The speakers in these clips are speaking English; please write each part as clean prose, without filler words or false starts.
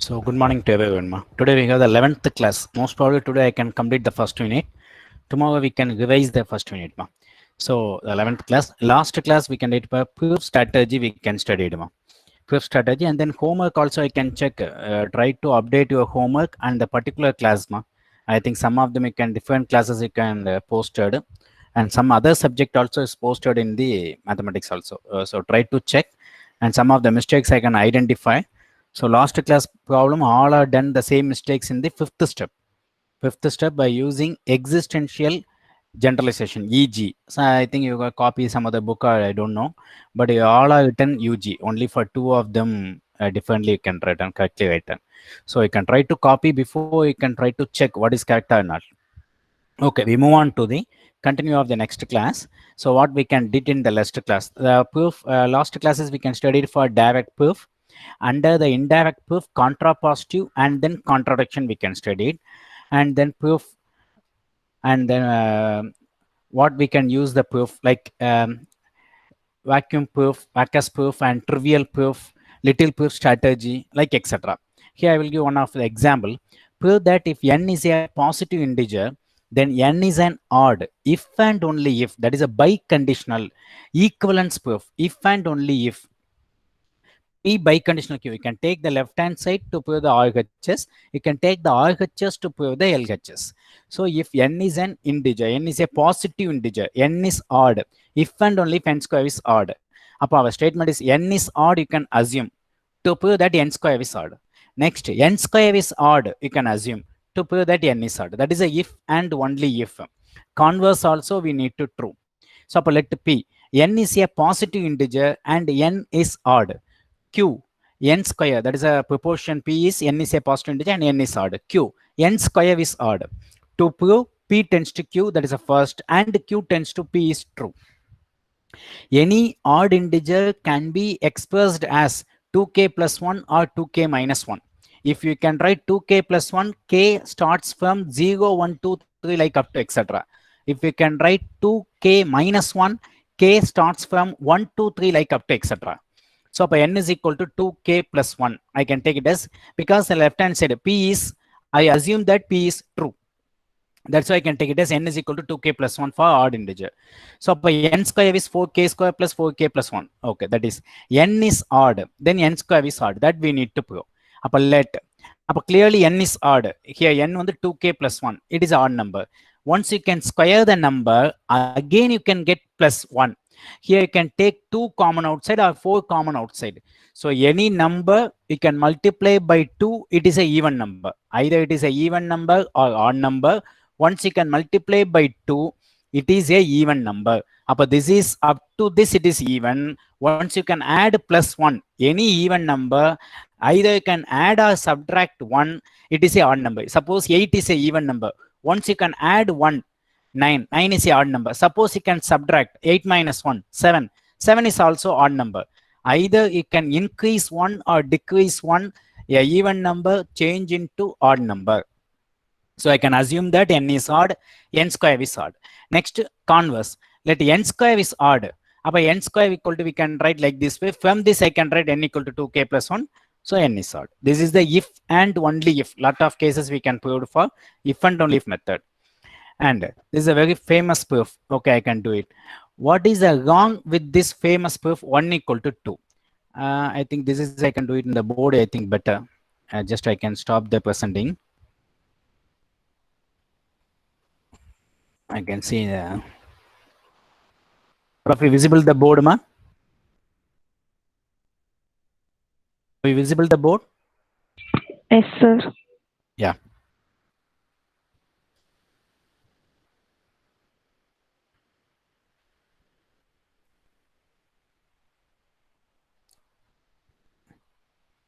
So good morning to everyone. Today we have the 11th class. Most probably today I can complete the first unit. Tomorrow we can revise the first unit. So the 11th class, last class we can read proof strategy we can study it. Proof strategy, and then homework also I can check. Try to update your homework and the particular class. I think some of them you can different classes you can posted, and some other subject also is posted in the mathematics also. So try to check, and some of the mistakes I can identify. So last class problem, all are done the same mistakes in the fifth step. Fifth step by using existential generalization, EG. So I think you got copy some other book or I don't know, but you all are written UG. Only for two of them differently you can write and correctly written. So you can try to copy before you can try to check what is correct or not. Okay, we move on to the continue of the next class. So what we can did in the last class, the proof last classes we can study for direct proof. Under the indirect proof, contrapositive and then contradiction we can study it, and then proof, and then what we can use the proof like vacuum proof, Vacas proof, and trivial proof, little proof strategy, like etc. Here I will give one of the example. Prove that if n is a positive integer, then n is an odd if and only if, that is a biconditional equivalence proof, if and only if P biconditional Q. You can take the left hand side to prove the RHS. You can take the RHS to prove the LHS. So if n is an integer, n is a positive integer, n is odd, if and only if n square is odd. Up our statement is n is odd, you can assume to prove that n square is odd. Next, n square is odd, you can assume to prove that n is odd. That is a if and only if. Converse also we need to true. So let P, n is a positive integer and n is odd. Q, n square, that is a proportion P is n is a positive integer and n is odd. Q, n square is odd. To prove P tends to Q, that is a first, and Q tends to P is true. Any odd integer can be expressed as 2k plus 1 or 2k minus 1. If you can write 2k plus 1, k starts from 0, 1, 2, 3, like up to etc. If you can write 2k minus 1, k starts from 1, 2, 3, like up to etc. So by n is equal to 2k plus 1, I can take it as, because the left hand side P is, I assume that P is true. That's why I can take it as n is equal to 2k plus 1 for odd integer. So by n square is 4k square plus 4k plus 1. Okay, that is n is odd, then n square is odd. That we need to prove. Let clearly n is odd. Here n on the 2k plus 1. It is odd number. Once you can square the number, again you can get plus 1. Here you can take 2 common outside or 4 common outside. So any number you can multiply by 2, it is a even number. Either it is a even number or odd number. Once you can multiply by 2, it is a even number. This is up to this, it is even. Once you can add plus 1, any even number, either you can add or subtract 1, it is a odd number. Suppose 8 is a even number. Once you can add 1, 9. 9 is a odd number. Suppose you can subtract 8 minus 1, 7. 7 is also odd number. Either you can increase 1 or decrease 1, a even number change into odd number. So I can assume that n is odd, n square is odd. Next, converse. Let n square is odd. N square equal to, we can write like this way. From this, I can write n equal to 2k plus 1. So n is odd. This is the if and only if. Lot of cases we can prove for if and only if method. And this is a very famous proof. Okay, I can do it. What is wrong with this famous proof 1 equal to 2? I think this is, I can do it in the board, I think better. Just I can stop the presenting. I can see Prof, visible the board, ma? Are you visible the board? Yes, sir. Yeah.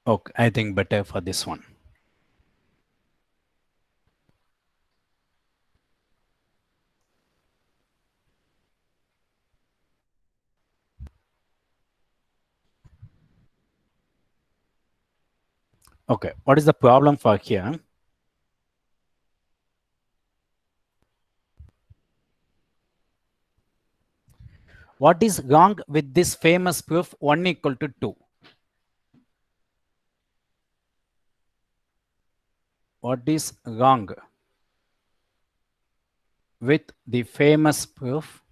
Okay, I think better for this one. Okay, what is the problem for here? What is wrong with this famous proof 1 equal to 2? What is wrong with the famous proof?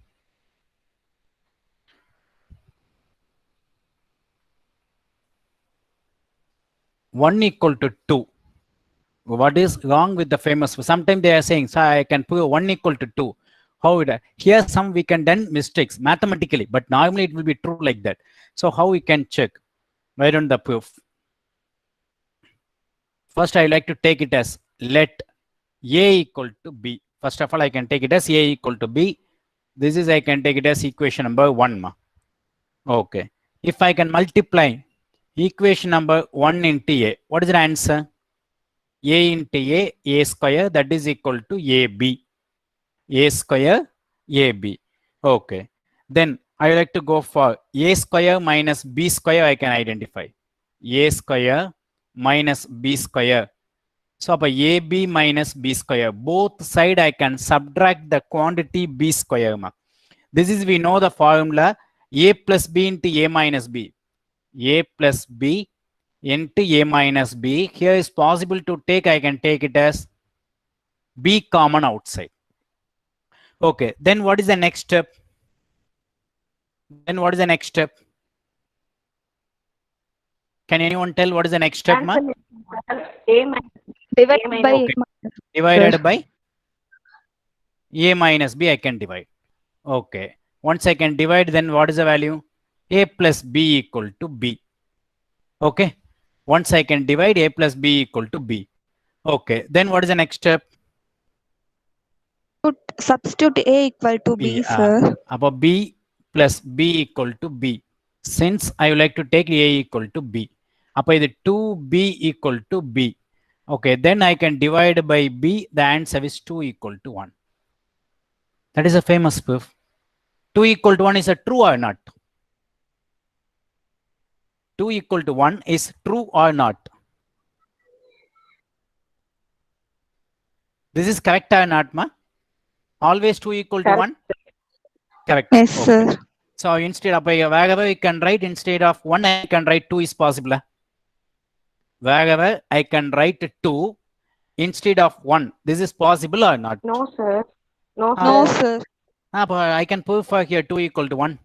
One equal to 2. What is wrong with the famous? Sometimes they are saying, so I can prove 1 equal to 2. How it? Here some we can done mistakes mathematically, but normally it will be true like that. So how we can check? Write on the proof. First, I like to take it as let A equal to B. First of all, I can take it as A equal to B. This is I can take it as equation number 1. Okay. If I can multiply equation number 1 into A, what is the answer? A into A square, that is equal to AB. A square, AB. Okay. Then I like to go for A square minus B square, I can identify. A square minus B square. So by AB minus B square, both side I can subtract the quantity B square. This is, we know the formula, A plus B into A minus B. A plus B into A minus B. Here is possible to take, I can take it as B common outside. Okay, then what is the next step? Then what is the next step? Can anyone tell what is the next step, ma? Divided by Okay. Divided by A minus B, I can divide. Okay. Once I can divide, then what is the value? A plus B equal to B. Okay. Once I can divide, A plus B equal to B. Okay. Then what is the next step? substitute A equal to B, sir. About B plus B equal to B. Since I would like to take A equal to B. Appa idu 2B equal to B. Okay, then I can divide by B. The answer is 2 equal to 1. That is a famous proof. 2 equal to 1 is a true or not? 2 equal to 1 is true or not? This is correct or not, ma? Always 2 equal to 1? Correct. Yes, okay. sir. So instead of wherever we can write, instead of 1, I can write 2 is possible. Wherever I can write 2 instead of 1. This is possible or not? No, sir. No, No, sir. sir. But I can prove for here 2 equal to 1.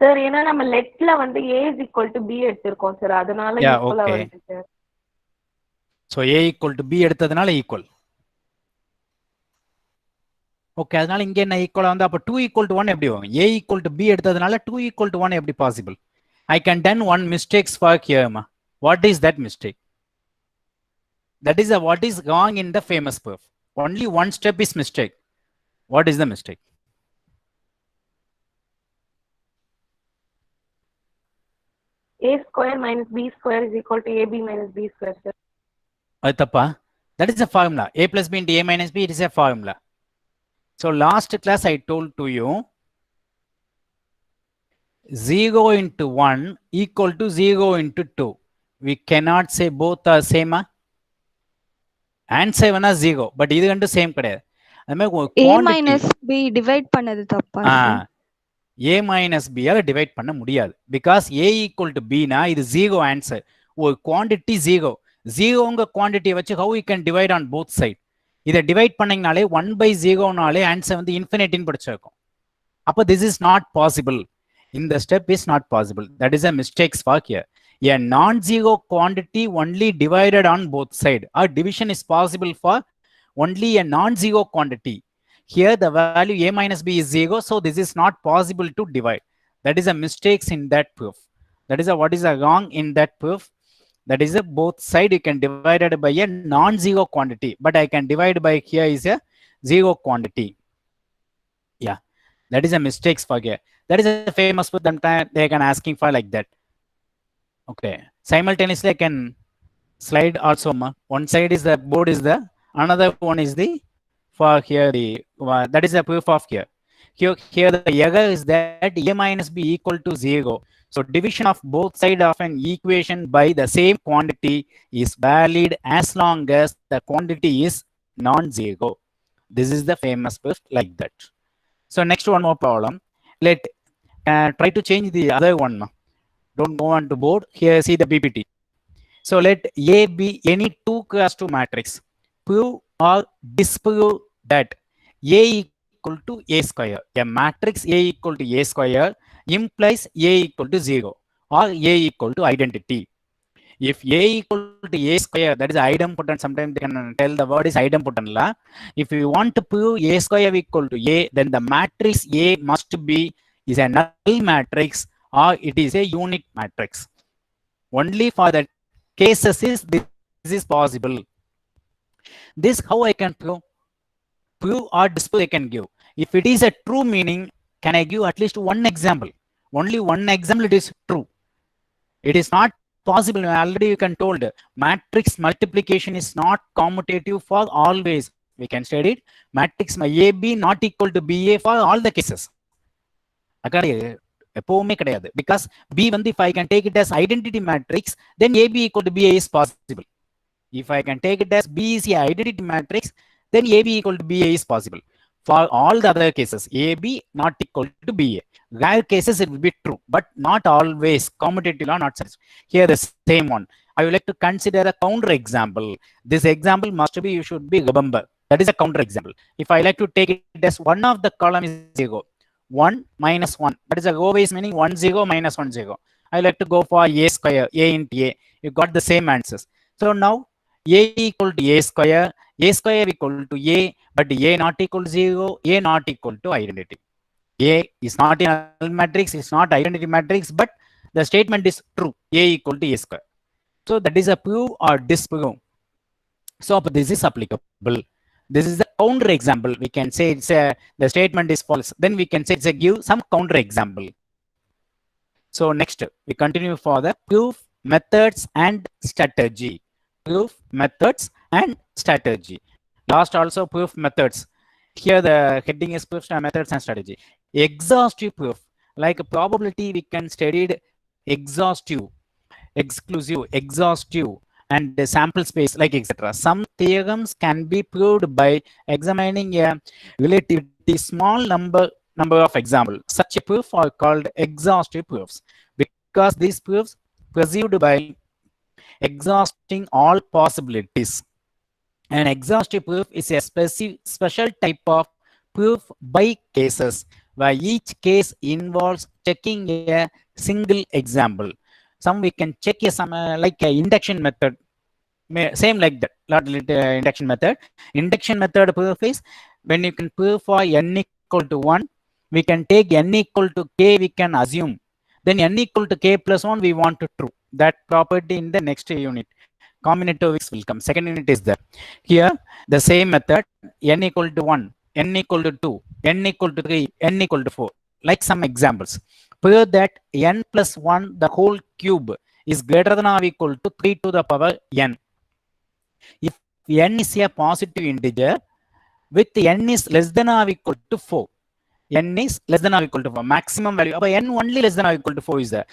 Sir, ஏன்னா நம்ம லெட்ல வந்து A is equal to B எடுத்திருக்கோம் sir அதனால Yeah, ஈக்குவலா okay. வருது sir So A equal to B எடுத்ததுனால equal. Okay, அதனால இங்க என்ன ஈக்குவலா வந்து அப்ப 2 equal to 1 எப்படி வரும்? A equal to B எடுத்ததுனால 2 equal to 1 எப்படி possible? I can done one mistakes for here, ma. What is that mistake? That is what is wrong in the famous proof. Only one step is mistake. What is the mistake? A square minus B square is equal to AB minus B square, sir. Tapa. That is a formula. A plus B into A minus B, it is a formula. So last class I told to you 0 into 1 equal to 0 into 2. We cannot say both are same. Answer வேணா 0, but இது ரெண்டும் same கிடையாது. அது மாதிரி A minus B divide பண்ணது தப்பா, sir? A minus B ஆல divide பண்ண முடியாது. Because A equal to B னா இது 0 answer. ஒரு quantity 0. 0ங்க quantity வச்சு how we can divide on both side. இதை divide பண்ணீங்கனாலே 1 by 0 னாலே answer வந்து infinity படிச்சிருக்கும். அப்போ this is not possible. In the step is not possible. That is a mistakes for here. A non-zero quantity only divided on both side. Or division is possible for only a non-zero quantity. Here the value A minus B is 0. So this is not possible to divide. That is a mistakes in that proof. That is a what is a wrong in that proof. That is a both side you can divide it by a non-zero quantity. But I can divide by here is a zero quantity. Yeah. That is a mistakes for here. That is a famous for them. They can asking for like that. Okay. Simultaneously, I can slide also. One side is the board is the another one is the for here the that is the proof of here. Here the error is that A minus B equal to 0. So division of both sides of an equation by the same quantity is valid as long as the quantity is non-zero. This is the famous proof like that. So next one more problem. Let try to change the other one. Don't go on to board. Here see the PPT. So let A be any 2 cross 2 matrix. Prove or disprove that A equal to A square. A matrix A equal to A square implies A equal to 0 or A equal to identity. If A equal to A square, that is idempotent. Sometimes they can tell the word is idempotent. La. If you want to prove A square equal to A, then the matrix A must be is a null matrix or it is a unique matrix. Only for the cases is this is possible. This how I can prove or disprove I can give. If it is a true meaning, can I give at least one example? Only one example it is true. It is not possible. Already you can told matrix multiplication is not commutative for always. We can study it. Matrix AB not equal to BA for all the cases. Because B if I can take it as identity matrix, then AB equal to BA is possible. If I can take it as B is a identity matrix, then AB equal to BA is possible. For all the other cases, AB not equal to BA. Rare cases it will be true, but not always. Commutative law not such. Here the same one. I would like to consider a counter example. This example must be, you should be remember. That is a counter example. If I like to take it as one of the column is 0, 1 minus 1. That is a row wise meaning 1 0 minus 1 0. I like to go for A square, A into A. You got the same answers. So now A equal to A square equal to A, but A not equal to 0, A not equal to identity. A is not a null matrix, it's not identity matrix, but the statement is true. A equal to A square. So that is a prove or disprove. So this is applicable. This is the counter example. We can say it's a the statement is false. Then we can say it's a give some counter example. So next we continue for the proof methods and strategy. Proof methods and strategy. Last also proof methods. Here the heading is proof methods and strategy. Exhaustive proof, like probability we can study exhaustive, exclusive, exhaustive, and the sample space, like etc. Some theorems can be proved by examining a relatively small number of examples. Such a proof are called exhaustive proofs because these proofs perceived by exhausting all possibilities. An exhaustive proof is a special type of proof by cases, where each case involves checking a single example. Some we can check some like a induction method, same like that, not induction method. Induction method proof is when you can prove for n equal to 1, we can take n equal to k, we can assume. Then n equal to k plus 1, we want to true. That property in the next unit. Combinatorics will come. Second unit is there. Here, the same method, n equal to 1, n equal to 2, n equal to 3, n equal to 4. Like some examples. Prove that n plus 1, the whole cube, is greater than or equal to 3 to the power n. If n is a positive integer, with n is less than or equal to 4. N is less than or equal to 4. Maximum value. N only less than or equal to 4 is there.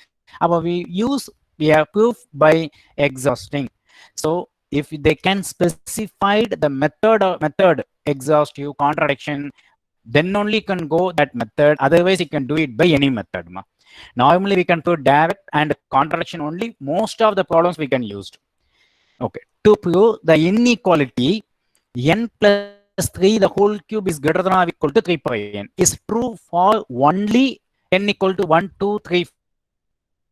We have proof by exhausting. So if they can specify the method exhaustive contradiction, then only can go that method. Otherwise, you can do it by any method. Normally, we can put direct and contradiction only. Most of the problems we can use. Okay. To prove the inequality, n plus 3, the whole cube is greater than or equal to 3 power n, is true for only n equal to 1, 2, 3,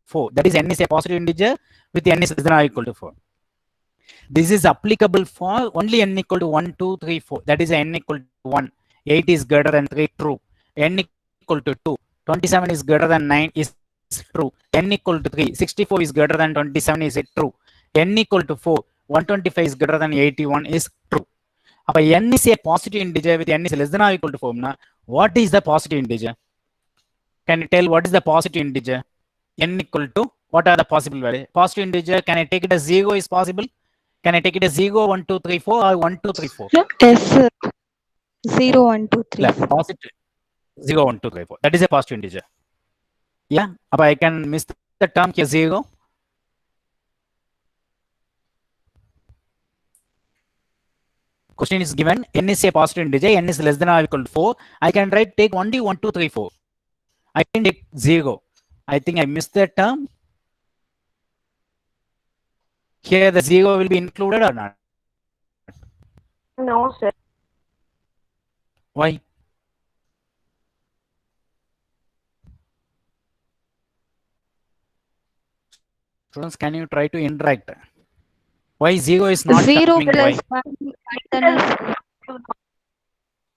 4. That is n is a positive integer with n is less than or equal to 4. This is applicable for only n equal to 1, 2, 3, 4. That is n equal to 1. 8 is greater than 3, true. N equal to 2. 27 is greater than 9 is true. N equal to 3. 64 is greater than 27 is true. N equal to 4. 125 is greater than 81 is true. N is a positive integer with n is less than or equal to 4. What is the positive integer? Can you tell what is the positive integer? N equal to, what are the possible values? Positive integer, can I take it as 0 is possible? Can I take it as 0, 1, 2, 3, 4 or 1, 2, 3, 4? Yes, sir. 0, 1, 2, 3, 4. Positive 0, 1, 2, 3, 4. That is a positive integer. Yeah, I can miss the term here 0. Question is given, n is a positive integer, n is less than or equal to 4. I can take only 1, 2, 3, 4. I can take 0. I think I missed that term. Here the 0 will be included or not? No, sir. Why? Students, can you try to interact? Why 0 is not 0 coming? plus Why? 1 contains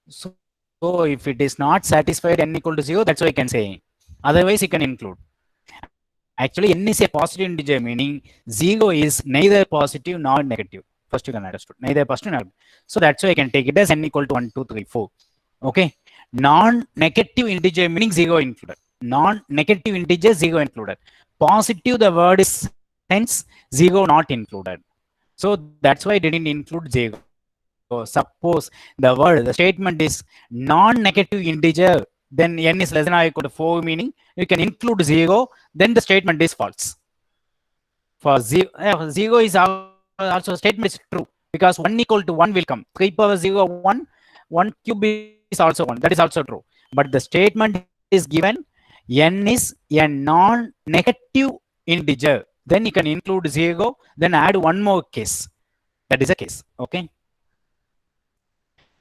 So if it is not satisfied n equal to 0, that's why I can say. Otherwise, you can include. Actually, n is a positive integer, meaning 0 is neither positive nor negative. First, you can understood. Neither positive nor negative. So that's why I can take it as n equal to 1, 2, 3, 4. Okay. Non-negative integer meaning 0 included. Non-negative integer 0 included. Positive, the word is hence 0 not included. So that's why I didn't include 0. Suppose the statement is non-negative integer, then n is less than or equal to 4, meaning you can include 0, then the statement is false. For 0 is also statement is true, because 1 equal to 1 will come. 3 power 0, 1. 1 cube is also 1. That is also true. But the statement is given n is a non-negative integer. Then you can include 0, then add one more case. That is a case. Okay.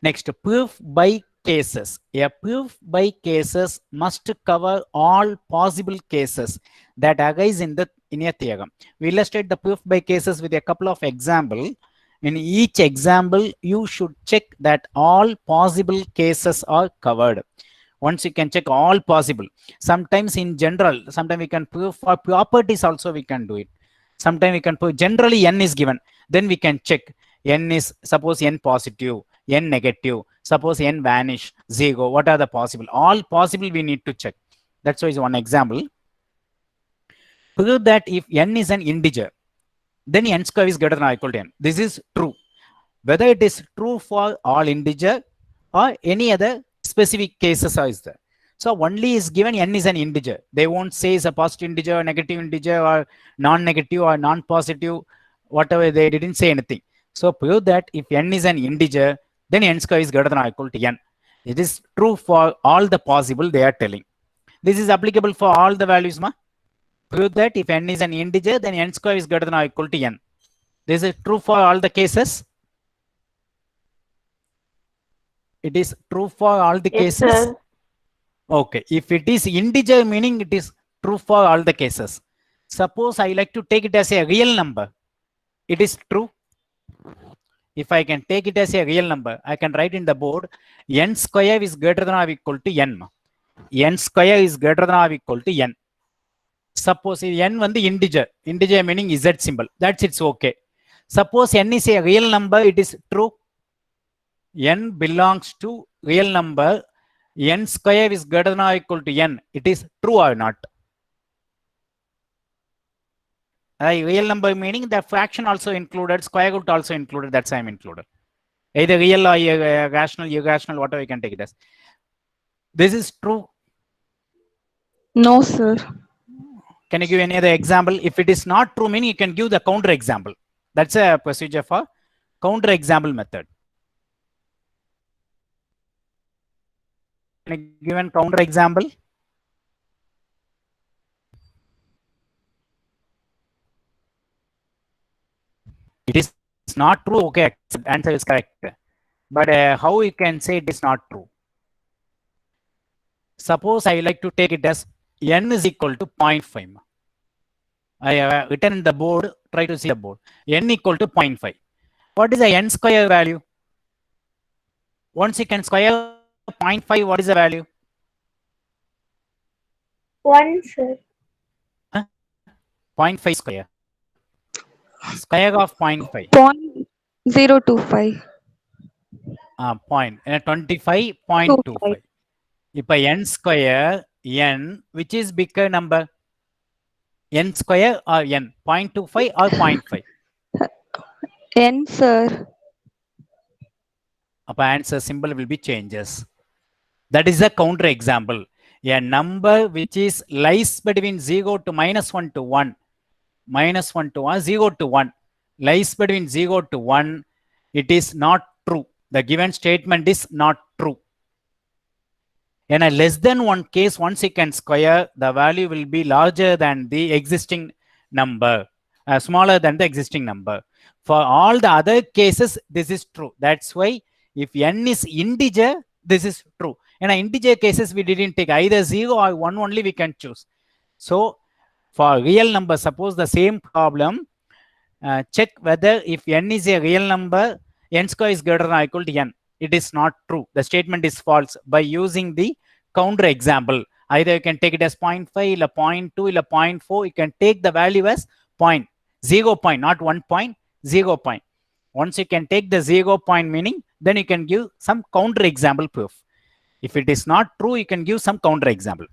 Next, proof by cases. A proof by cases must cover all possible cases that arise in a theorem. We illustrate the proof by cases with a couple of examples. In each example, you should check that all possible cases are covered. Once you can check all possible. Sometimes in general, sometimes we can prove for properties also we can do it. Sometimes we can prove generally n is given. Then we can check n is, suppose n positive, n negative, suppose n vanish, 0. What are the possible? All possible we need to check. That's why is one example. Prove that if n is an integer, then n square is greater than or equal to n. This is true. Whether it is true for all integer or any other specific cases is there. So only is given n is an integer. They won't say is a positive integer or negative integer or non-negative or non-positive, whatever. They didn't say anything. So prove that if n is an integer, then n square is greater than or equal to n. It is true for all the possible they are telling. This is applicable for all the values, ma. Prove that if n is an integer, then n square is greater than or equal to n. This is true for all the cases. It is true for all the Yes, cases. sir. Okay. If it is integer, meaning it is true for all the cases. Suppose I like to take it as a real number. It is true. If I can take it as a real number, I can write in the board n square is greater than or equal to n. N square is greater than or equal to n. Suppose n வந்து integer. Integer meaning z symbol. That's it's okay. Suppose n is a real number, it is true. N belongs to real number. N square is greater than or equal to n. It is true or not? Real number meaning the fraction also included, square root also included. That's I'm included. Either real or rational, irrational, whatever you can take it as. This is true. No, sir. Can you give any other example? If it is not true, meaning you can give the counter example. That's a procedure for counter example method. Can you give an counter example? It is not true. Okay, answer is correct. But how you can say it is not true? Suppose I like to take it as n is equal to 0.5. I have written in the board. Try to see the board. N equal to 0.5. What is the n square value? Once you can square 0.5, what is the value? 1, sir. 0.5 square. Square of 0.5. 0.025. Point. 25.25. If n square, n, which is bigger number? N square or n? 0.25 or 0.5? N, sir. Answer symbol will be changes. That is a counter example. A number which is lies between 0 to -1 to 1, -1 to 1, 0 to 1, lies between 0 to 1, it is not true. The given statement is not true. In a less than one case, once you can square, the value will be larger than the existing number. smaller than the existing number. For all the other cases, this is true. That's why if n is integer, this is true. In integer cases, we didn't take either 0 or 1 only, we can choose. So for real number, suppose the same problem, check whether if n is a real number, n square is greater than or equal to n. It is not true. The statement is false by using the counter example. Either you can take it as 0.5, or 0.2, or 0.4. You can take the value as 0 point, not 1 point, 0 point. Once you can take the 0 point meaning, then you can give some counter example proof. If it is not true, you can give some counter example.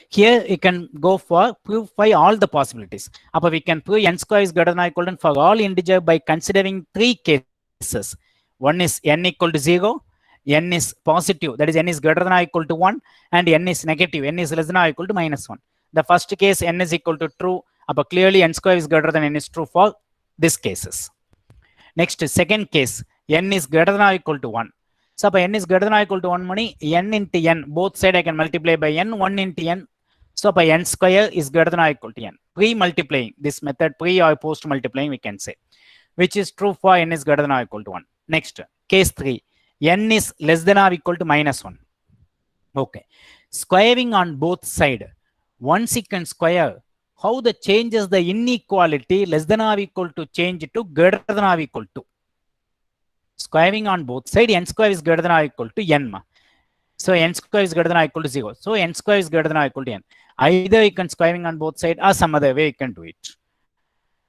Here you can go for proof by all the possibilities. Upper we can prove n square is greater than or equal to for all integer by considering 3 cases. One is n equal to 0, n is positive, that is n is greater than or equal to 1, and n is negative, n is less than or equal to -1. The first case n is equal to true, upper clearly n square is greater than n is true for these cases. Next, second case, n is greater than or equal to 1. So, n is greater than or equal to 1 money, n into n, both side I can multiply by n, 1 into n. So, n square is greater than or equal to n. Pre-multiplying, this method, pre or post-multiplying, we can say, which is true for n is greater than or equal to 1. Next, case 3, n is less than or equal to -1. Okay. Squaring on both sides. Once you can square, how the changes the inequality less than or equal to change to greater than or equal to. Squaring on both sides, n square is greater than or equal to n. So n square is greater than or equal to 0. So n square is greater than or equal to n. Either you can squaring on both sides or some other way you can do it.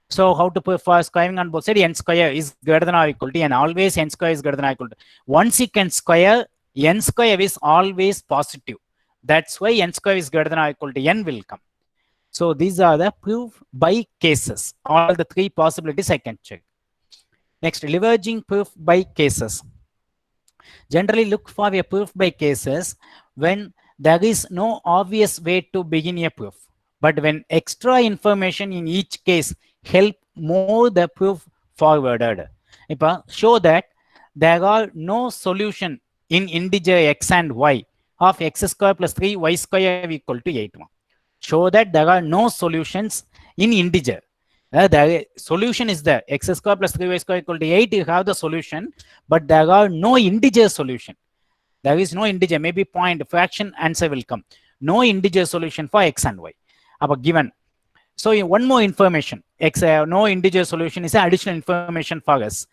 So how to put for squaring on both sides, n square is greater than or equal to n. Always n square is greater than or equal to. Once you can square, n square is always positive. That's why n square is greater than or equal to n will come. So these are the proof by cases. All the 3 possibilities I can check. Next, diverging proof by cases. Generally look for a proof by cases when there is no obvious way to begin a proof. But when extra information in each case help more the proof forwarded. Show that there are no solution in integer x and y of x square plus 3y square equal to 8. Show that there are no solutions in integer. The solution is there. X square plus 3y square equal to 8. You have the solution, but there are no integer solution. There is no integer. Maybe point, fraction, answer will come. No integer solution for x and y. Given. So one more information. X no integer solution is additional information for us.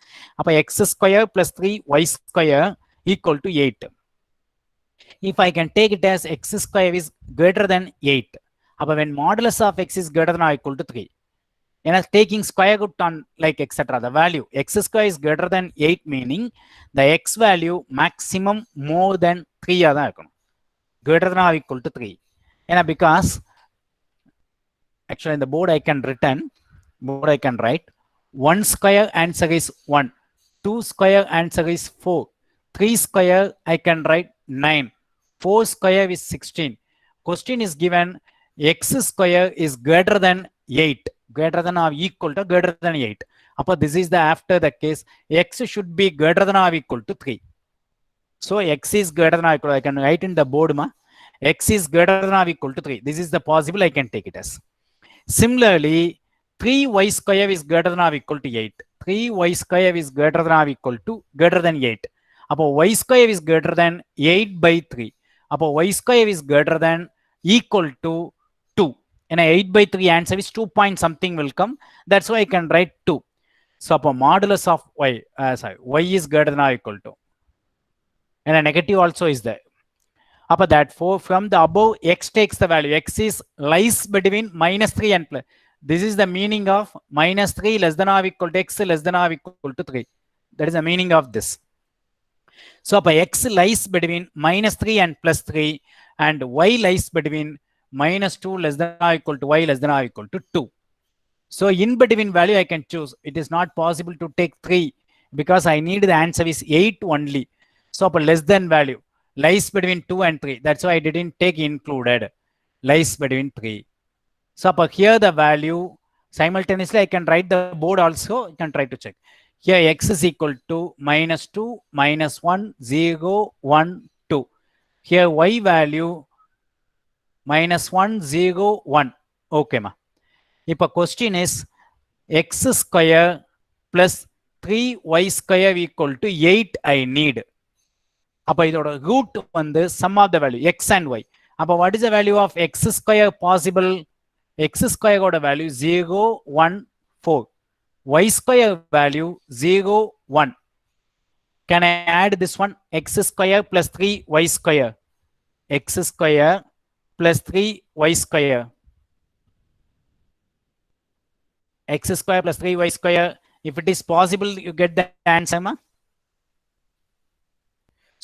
X square plus 3y square equal to 8. If I can take it as x square is greater than 8. When modulus of x is greater than or equal to 3. Taking square root on like etc. The value x square is greater than 8 meaning the x value maximum more than 3 greater than or equal to 3. Because actually in the board I can write 1 square answer is 1, 2 square answer is 4, 3 square I can write 9, 4 square is 16. Question is given x square is greater than 8, greater than or equal to greater than 8. This is the after the case x should be greater than or equal to 3. So x is greater than or equal to, I can write in the board x is greater than or equal to 3. This is the possible I can take it as. Similarly, 3y square is greater than or equal to 8. 3y square is greater than or equal to greater than 8. Y square is greater than 8 by 3. Y square is greater than equal to 2. And 8 by 3 answer is 2 point something will come. That's why I can write 2. So modulus of y, y is greater than or equal to. And a negative also is there. That from the above, x takes the value. X is lies between -3 and plus. This is the meaning of -3 less than or equal to x less than or equal to 3. That is the meaning of this. So x lies between -3 and +3 and y lies between -2 less than or equal to y less than or equal to 2. So in between value I can choose. It is not possible to take 3 because I need the answer is 8 only. So less than value lies between 2 and 3. That's why I didn't take included. Lies between 3. So here the value simultaneously I can write the board also. You can try to check. Here x is equal to -2, -1, 0, 1, 2. Here y value -1, 0, 1. Okay, ma. இப்போ question is x square plus 3y square equal to 8 I need. அப்போ இதோட root வந்து sum of the value x and y. அப்போ what is the value of x square possible? X square ஓட value 0, 1, 4. Y square value 0, 1. Can I add this one? X square plus 3y square. X square plus 3y square. X square plus 3y square. If it is possible, you get the answer. Ma?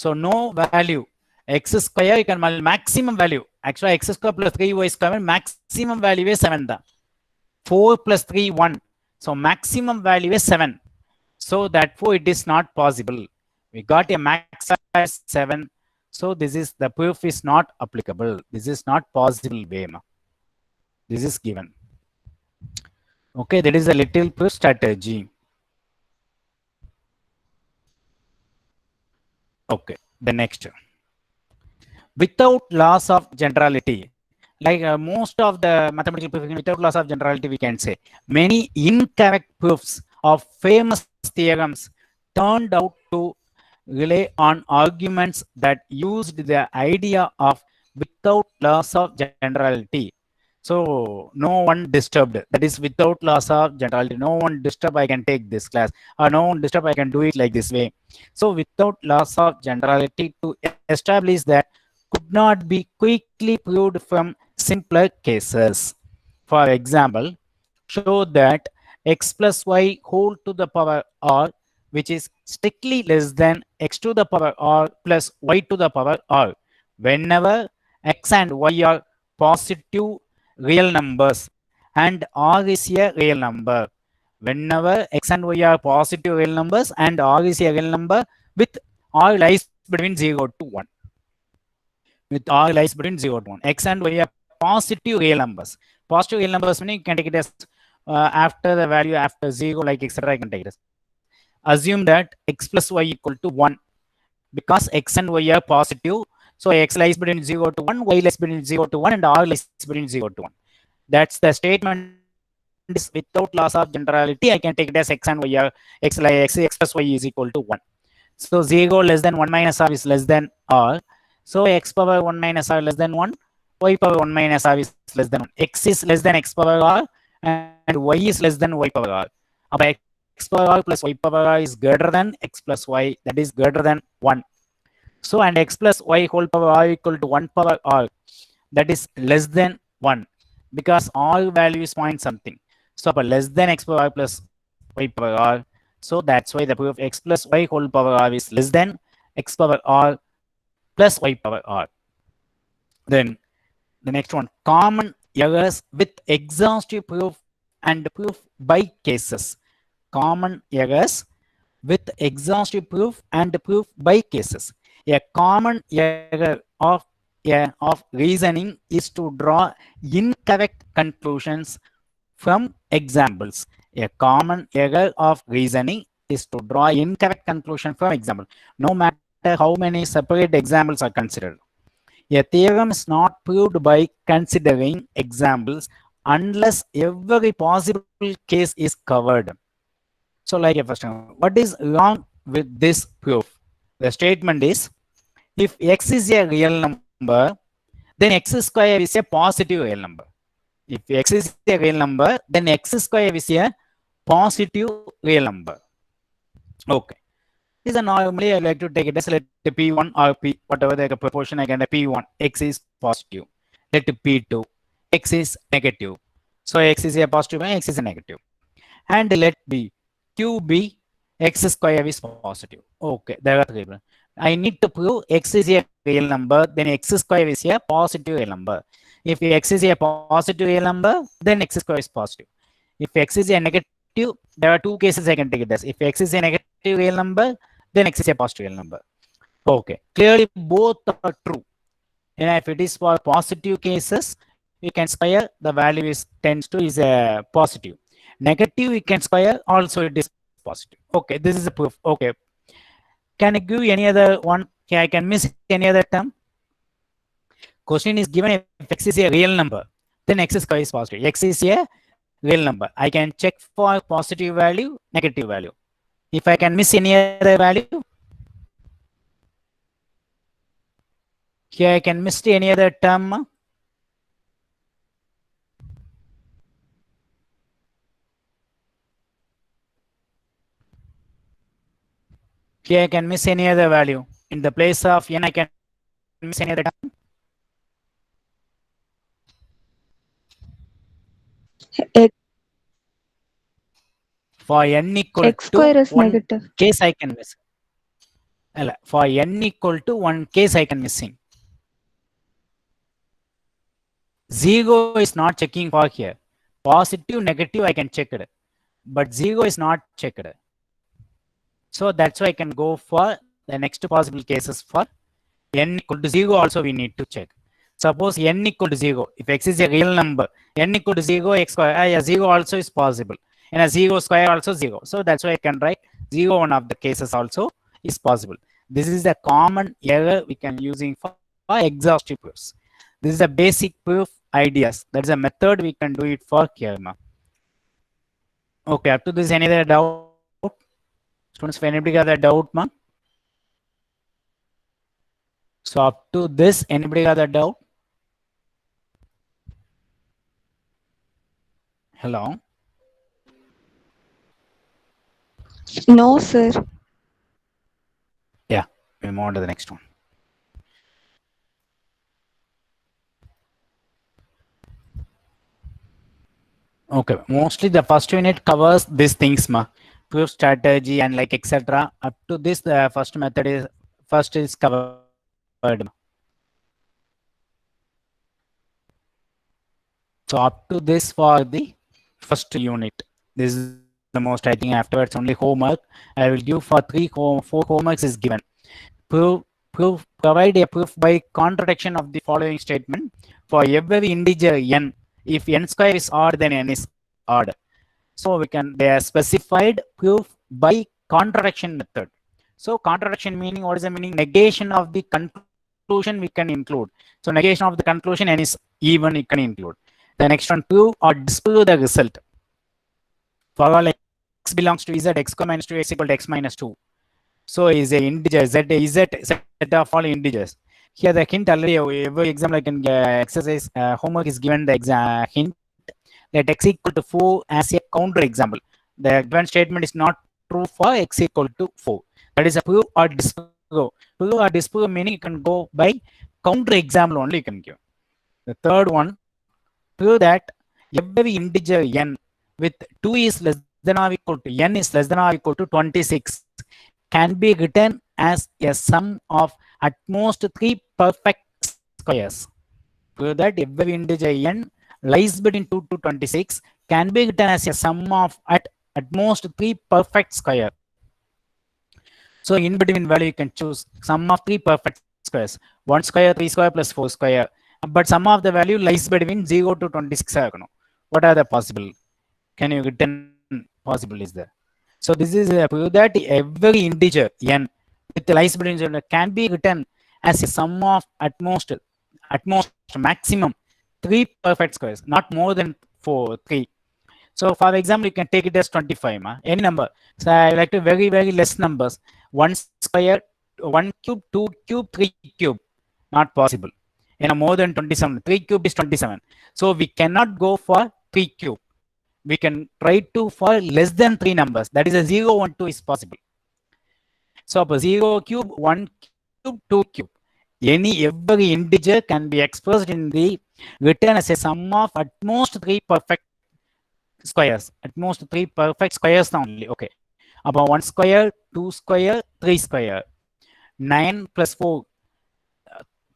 So no value. X square, you can maximum value. Actually, x square plus 3y square, maximum value is 7. 4 plus 3, 1. So maximum value is 7. So therefore, it is not possible. We got a max as 7. So this is the proof is not applicable. This is not possible way. This is given. Okay, that is a little proof strategy. Okay, the next. Without loss of generality, like most of the mathematical proofs, without loss of generality, we can say many incorrect proofs of famous theorems turned out to rely on arguments that used the idea of without loss of generality. So no one disturbed. That is without loss of generality. No one disturbed. I can take this class, or no one disturbed. I can do it like this way. So without loss of generality, to establish that could not be quickly proved from simpler cases. For example, show that x plus y whole to the power r, which is strictly less than x to the power r plus y to the power r, whenever x and y are positive real numbers and r is a real number. Whenever x and y are positive real numbers and r is a real number with r lies between 0 to 1. With r lies between 0 to 1. X and y are positive real numbers. Positive real numbers meaning you can take it as after the value after 0, like etc. I can take it as. Assume that x plus y equal to 1 because x and y are positive. So x lies between 0 to 1, y lies between 0 to 1, and r lies between 0 to 1. That's the statement is without loss of generality. I can take it as x and y are x plus y is equal to 1. So 0 less than 1 minus r is less than r. So x power 1 minus r less than 1, y power 1 minus r is less than 1. X is less than x power r and y is less than y power r. X power r plus y power r is greater than x plus y, that is greater than 1. So and x plus y whole power r equal to 1 power r, that is less than 1 because r value is point something. So less than x power r plus y power r. So that's why the proof x plus y whole power r is less than x power r plus y power r. Then the next one, common errors with exhaustive proof and proof by cases. Common errors with exhaustive proof and proof by cases. A common error of reasoning is to draw incorrect conclusions from examples. A common error of reasoning is to draw incorrect conclusion from example, no matter how many separate examples are considered. A theorem is not proved by considering examples unless every possible case is covered. So like a first one, what is wrong with this proof? The statement is, if x is a real number, then x square is a positive real number. If x is a real number, then x square is a positive real number. Okay. This is normally I like to take it as let p1 or p, whatever the proportion I can p1, x is positive. Let p2, x is negative. So x is a positive and x is a negative. And let b, q be x square is positive. Okay, there are three. I need to prove x is a real number, then x square is a positive real number. If x is a positive real number, then x square is positive. If x is a negative, there are two cases I can take it as. If x is a negative real number, then x is a positive real number. Okay, clearly both are true. And if it is for positive cases, you can square, the value is tends to is a positive. Negative, you can square, also it is positive. Okay, this is a proof. Okay, can I give any other one? Okay, I can miss any other term. Question is given if x is a real number, then x square is positive. X is a real number. I can check for positive value, negative value. If I can miss any other value, here I can miss any other term. Here I can miss any other value. In the place of n, I can miss any other term. X, For n equal X to square is 1 negative. case, I can miss. For n equal to 1 case, I can missing. 0 is not checking for here. Positive, negative, I can check it. But 0 is not checked. So that's why I can go for the next possible cases for n equal to 0 also we need to check. Suppose n equal to 0. If x is a real number, n equal to 0, x square, 0 also is possible. And a 0 square also 0. So that's why I can write 0 one of the cases also is possible. This is a common error we can using for exhaustive proofs. This is a basic proof ideas. That is a method we can do it for Kerma. Okay, up to this, any other doubt? Students, if anybody got a doubt, ma? So up to this, anybody got a doubt? Hello? No, sir. Yeah, we move on to the next one. Okay, mostly the first unit covers these things, ma. Proof strategy and like etc. Up to this, the first method is covered. So up to this for the first unit. This is the most, I think, afterwards only homework. I will give for 4 homeworks is given. Provide a proof by contradiction of the following statement. For every integer n, if n square is odd, then n is odd. So they are specified proof by contradiction method. So contradiction meaning, what is the meaning? Negation of the conclusion we can include. So negation of the conclusion n is even we can include. The next one, prove or disprove the result. For all x belongs to z, x square minus 2 is equal to x minus 2. So is a integer z is set of all integers. Here the hint already, every example I can exercise homework is given the hint that x equal to 4 as a counter example. The given statement is not true for x equal to 4. That is a prove or disprove. Prove or disprove meaning you can go by counter example only you can give. The third one, prove that every integer n with 2 is less than or equal to n is less than or equal to 26 can be written as a sum of at most 3 perfect squares. Prove that every integer n lies between 2 to 26 can be written as a sum of at most 3 perfect square. So in between value you can choose sum of 3 perfect squares. 1 square, 3 square plus 4 square. But sum of the value lies between 0 to 26. What are the possible? Can you return possible is there? So this is a proof that every integer n with lies between 0 can be written as a sum of at most maximum 3 perfect squares, not more than 3. So for example, you can take it as 25, any number. So I like to very less numbers. 1 square, 1 cube, 2 cube, 3 cube, not possible. More than 27. 3 cube is 27. So we cannot go for 3 cube. We can try to for less than 3 numbers. That is a 0, 1, 2 is possible. So 0 cube, 1 cube, 2 cube. Every integer can be expressed in the written as a sum of at most 3 perfect squares. At most 3 perfect squares only. Okay. About 1 square, 2 square, 3 square. 9 plus 4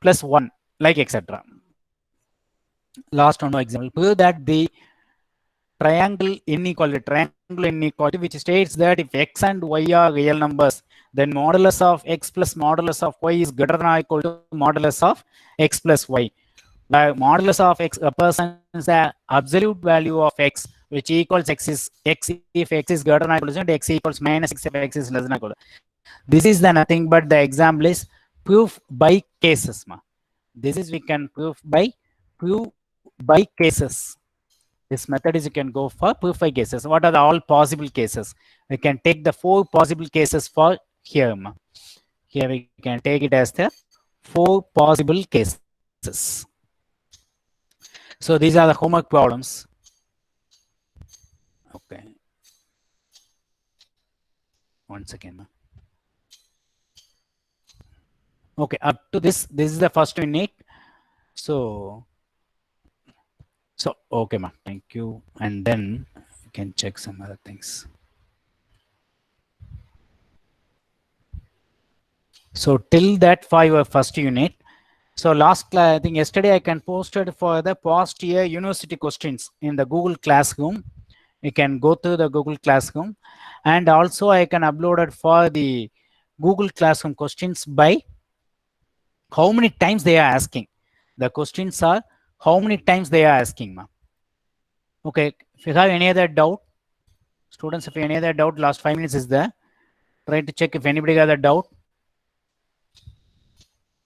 plus 1, like etc. Last one more example. Prove that the triangle inequality, which states that if x and y are real numbers, then modulus of x plus modulus of y is greater than or equal to modulus of x plus y. Where modulus of x represents the absolute value of x, which equals x if x is greater than or equal to x equals minus x if x is less than or equal to. This is the nothing but the example is proof by cases. This is we can prove by cases. This method is you can go for purified cases. What are the all possible cases? We can take the 4 possible cases for here. Here we can take it as the 4 possible cases. So these are the homework problems. Okay. One second. Okay, up to this is the first unit. So okay, ma. Thank you. And then you can check some other things. So till that for your first unit. So last class, I think yesterday I can posted for the past year university questions in the Google Classroom. You can go to the Google Classroom, and also I can upload it for the Google Classroom questions by how many times they are asking. The questions are how many times they are asking, ma. Okay, if you have any other doubt, students, if any other doubt, last 5 minutes is there. Try to check if anybody has a doubt.